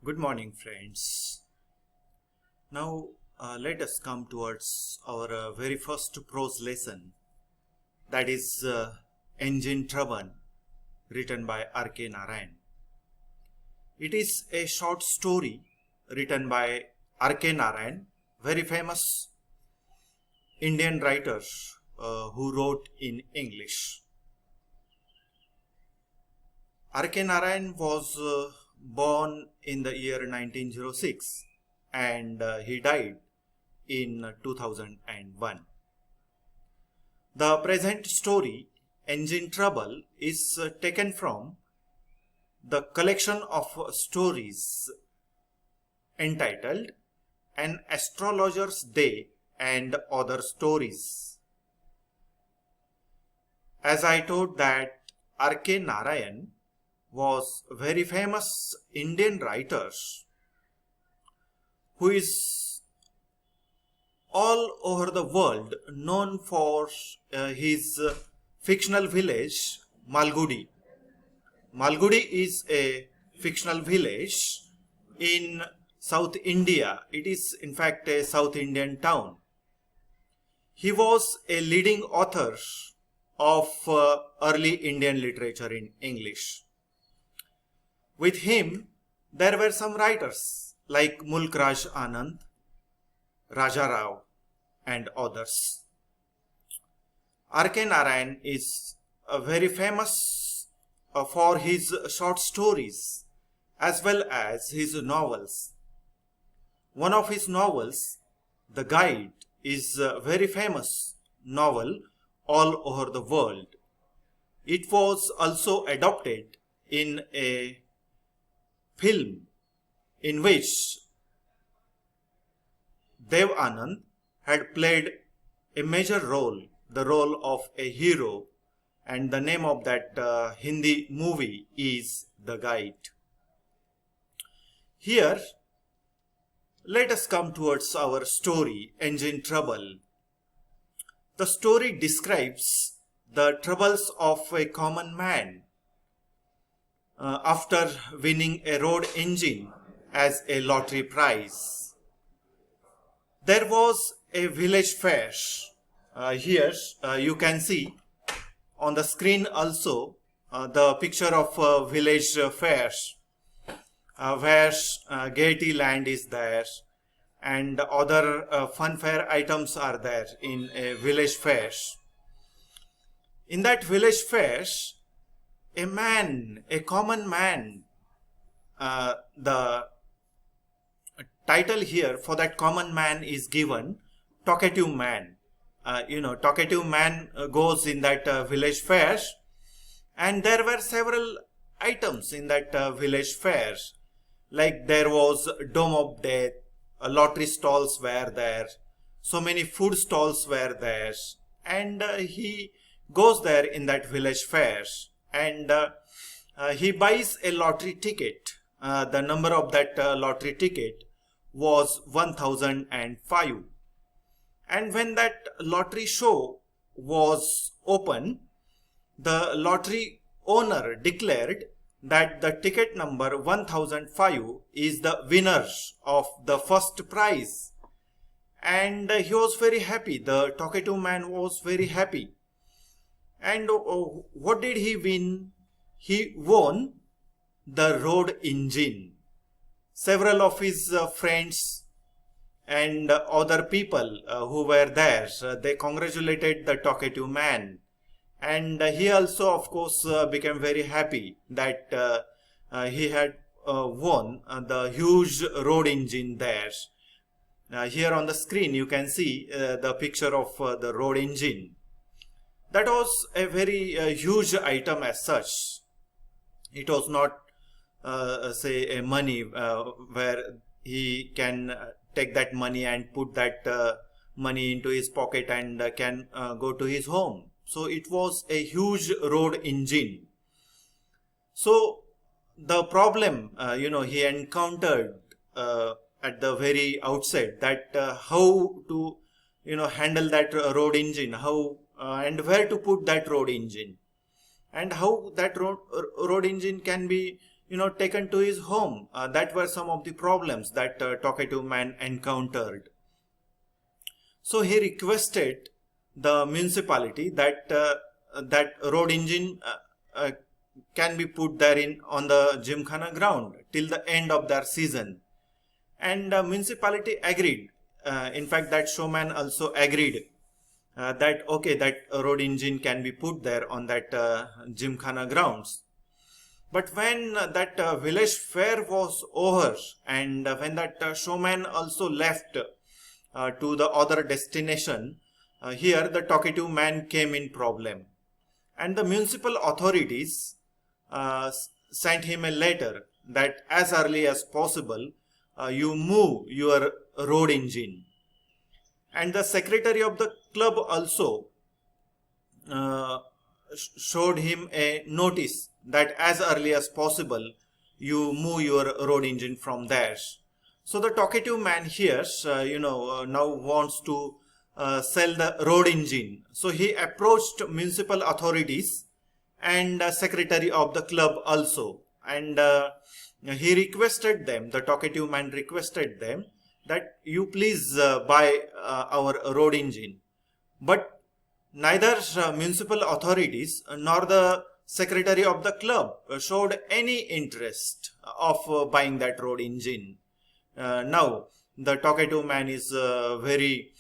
Good morning, friends. Now, let us come towards our very first prose lesson, that is Engine Trouble, written by R.K. Narayan. It is a short story written by R.K. Narayan, very famous Indian writer who wrote in English. R.K. Narayan was born in the year 1906 and he died in 2001. The present story, Engine Trouble, is taken from the collection of stories entitled An Astrologer's Day and Other Stories. As I told that R.K. Narayan was a very famous Indian writer who is all over the world known for his fictional village Malgudi. Malgudi is a fictional village in South India. It is in fact a South Indian town. He was a leading author of early Indian literature in English. With him, there were some writers like Mulk Raj Anand, Raja Rao, and others. R.K. Narayan is very famous for his short stories as well as his novels. One of his novels, The Guide, is a very famous novel all over the world. It was also adapted in a film in which Dev Anand had played a major role, the role of a hero, and the name of that Hindi movie is The Guide. Here, let us come towards our story, Engine Trouble. The story describes the troubles of a common man after winning a road engine as a lottery prize. There was a village fair. Here you can see on the screen also the picture of a village fair where Gaiety Land is there and other fun fair items are there in a village fair. In that village fair, a man, a common man, the title here for that common man is given Talkative Man. Talkative man goes in that village fair, and there were several items in that village fair. Like there was Dome of Death, lottery stalls were there, so many food stalls were there, and he goes there in that village fair. And he buys a lottery ticket. The number of that lottery ticket was 1005. And when that lottery show was open, the lottery owner declared that the ticket number 1005 is the winner of the first prize. And he was very happy. The talkative man was very happy. And what did he win? He won the road engine. Several of his friends and other people who were there, they congratulated the talkative man. And he also, of course, became very happy that he had won the huge road engine there. Here on the screen you can see the picture of the road engine. That was a very huge item as such. It was not, say, a money where he can take that money and put that money into his pocket and can go to his home. So it was a huge road engine. So the problem, he encountered at the very outset, that how to, handle that road engine, how and where to put that road engine, and how that road engine can be, taken to his home. That were some of the problems that talkative man encountered. So he requested the municipality that that road engine can be put there on the Gymkhana ground till the end of their season. And municipality agreed. In fact, that showman also agreed that okay, that road engine can be put there on that Gymkhana grounds. But when that village fair was over, and when that showman also left to the other destination, here the talkative man came in problem. And the municipal authorities sent him a letter that as early as possible you move your road engine. And the secretary of the club also showed him a notice that as early as possible you move your road engine from there. So the talkative man here, now wants to sell the road engine. So he approached municipal authorities and secretary of the club also, and he requested them, the talkative man requested them that you please buy our road engine. But neither municipal authorities nor the secretary of the club showed any interest of buying that road engine. Now the talkative man is very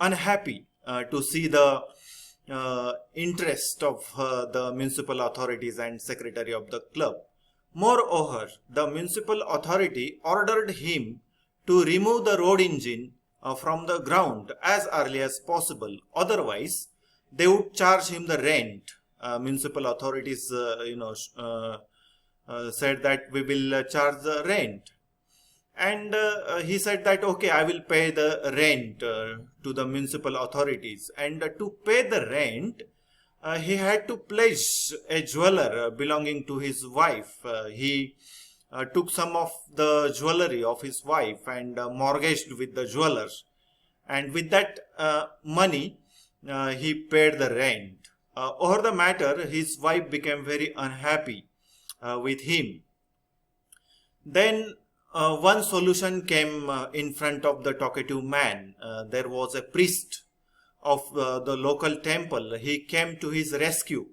unhappy to see the interest of the municipal authorities and secretary of the club. Moreover, the municipal authority ordered him to remove the road engine from the ground as early as possible. Otherwise, they would charge him the rent. Municipal authorities, said that we will charge the rent. And he said that okay, I will pay the rent to the municipal authorities. And to pay the rent, he had to pledge a jeweler belonging to his wife. He took some of the jewelry of his wife and mortgaged with the jeweler. And with that money, he paid the rent. Over the matter, his wife became very unhappy with him. Then one solution came in front of the talkative man. There was a priest of the local temple. He came to his rescue.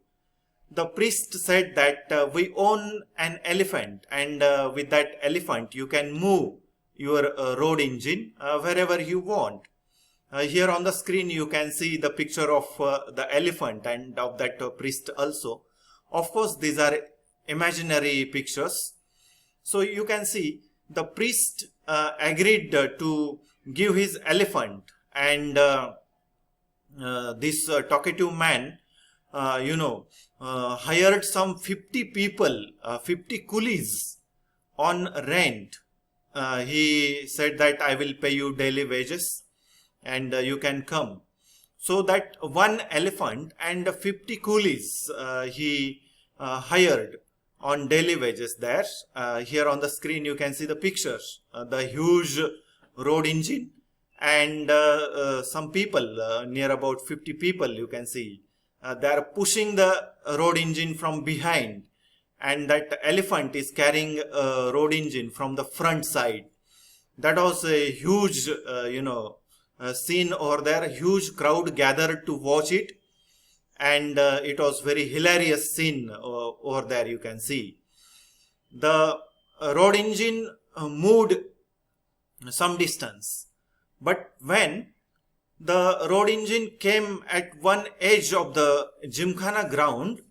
The priest said that we own an elephant, and with that elephant you can move your road engine wherever you want. Here on the screen you can see the picture of the elephant and of that priest also. Of course, these are imaginary pictures. So you can see the priest agreed to give his elephant, and this talkative man hired some 50 people, 50 coolies on rent. He said that I will pay you daily wages and you can come. So that one elephant and 50 coolies he hired on daily wages there. Here on the screen you can see the pictures, the huge road engine, and some people, near about 50 people you can see. They are pushing the road engine from behind, and that elephant is carrying a road engine from the front side. That was a huge scene over there. Huge crowd gathered to watch it, and it was very hilarious scene over there. You can see the road engine moved some distance, but when the road engine came at one edge of the Gymkhana ground,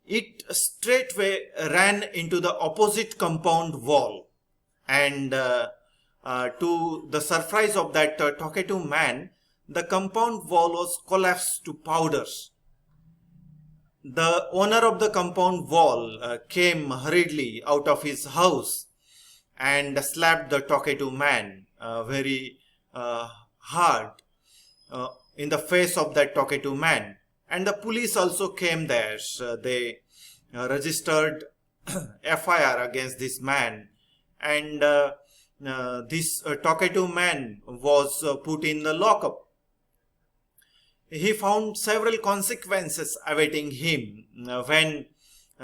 it straightway ran into the opposite compound wall, and to the surprise of that talkative man, the compound wall was collapsed to powder. The owner of the compound wall came hurriedly out of his house and slapped the talkative man very hard in the face of that talkative man. And the police also came there. They registered FIR against this man, and this talkative man was put in the lockup. He found several consequences awaiting him when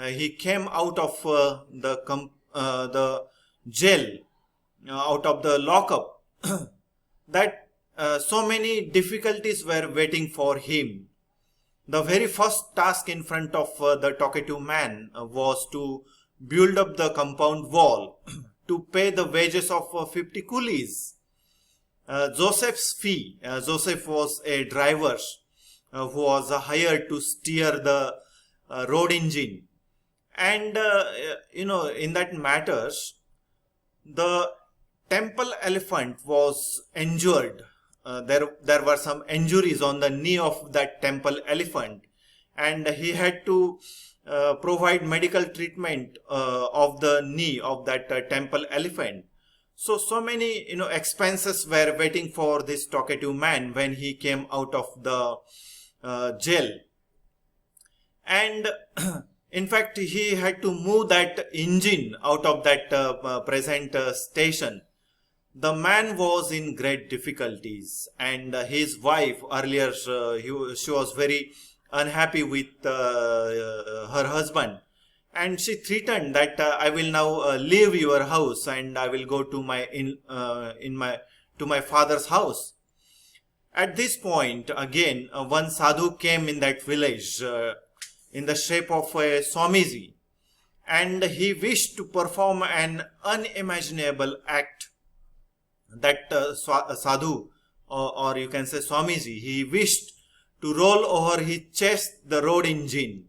he came out of the jail, out of the lockup, that so many difficulties were waiting for him. The very first task in front of the talkative man was to build up the compound wall to pay the wages of 50 coolies. Joseph's fee. Joseph was a driver who was hired to steer the road engine. And, in that matters, the temple elephant was injured. There were some injuries on the knee of that temple elephant, and he had to provide medical treatment of the knee of that temple elephant. So many expenses were waiting for this talkative man when he came out of the jail. And in fact, he had to move that engine out of that present station. The man was in great difficulties, and his wife earlier, she was very unhappy with her husband, and she threatened that I will now leave your house and I will go to my father's house. At this point, again, one sadhu came in that village in the shape of a Swamiji, and he wished to perform an unimaginable act. That sadhu, or you can say Swamiji, he wished to roll over his chest the road engine,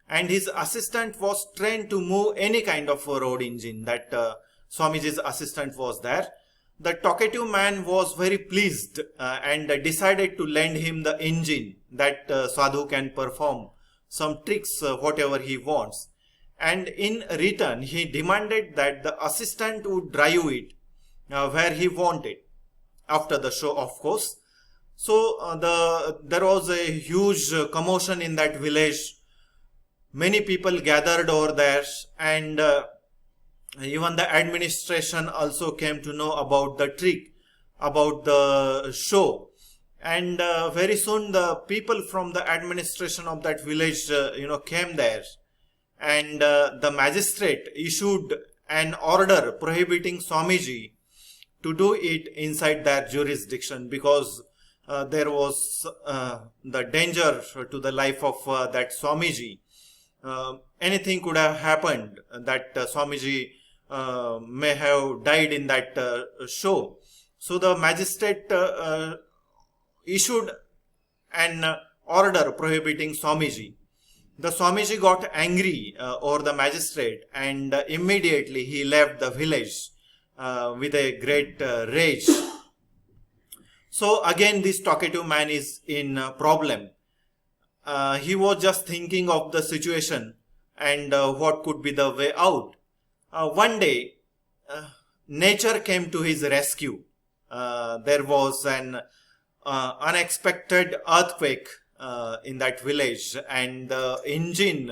and his assistant was trained to move any kind of a road engine. That Swamiji's assistant was there. The talkative man was very pleased and decided to lend him the engine, that sadhu can perform some tricks, whatever he wants. And in return, he demanded that the assistant would drive it where he wanted, after the show, of course. So there was a huge commotion in that village. Many people gathered over there, and even the administration also came to know about the trick, about the show. And very soon the people from the administration of that village came there, and the magistrate issued an order prohibiting Swamiji to do it inside their jurisdiction, because there was the danger to the life of that Swamiji. Anything could have happened, that Swamiji may have died in that show. So the magistrate issued an order prohibiting Swamiji. The Swamiji got angry over the magistrate, and immediately he left the village with a great rage. So again, this talkative man is in problem. He was just thinking of the situation and what could be the way out. One day, nature came to his rescue. There was an unexpected earthquake in that village, and the engine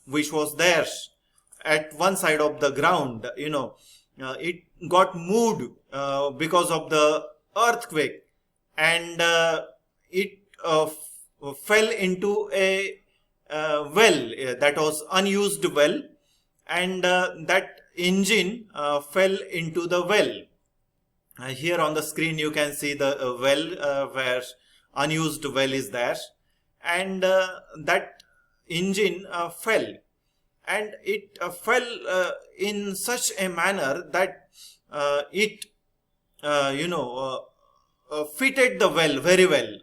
which was there at one side of the ground, it got moved because of the earthquake, and it fell into a well, that was unused well, and that engine fell into the well. Here on the screen you can see the well where unused well is there, and that engine fell, and it fell in such a manner that it fitted the well very well.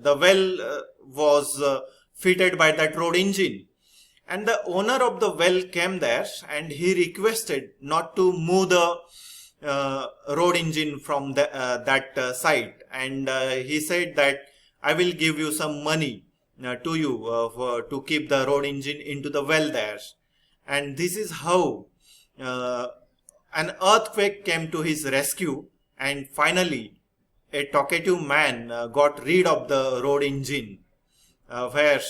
The well was fitted by that road engine, and the owner of the well came there and he requested not to move the road engine from that side, and he said that I will give you some money to you to keep the road engine into the well there. And this is how an earthquake came to his rescue, and finally a talkative man got rid of the road engine, where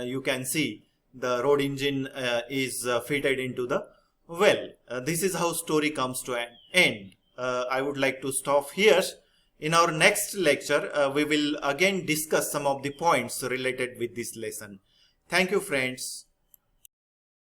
you can see the road engine is fitted into the well. This is how story comes to an end. I would like to stop here. In our next lecture, we will again discuss some of the points related with this lesson. Thank you, friends.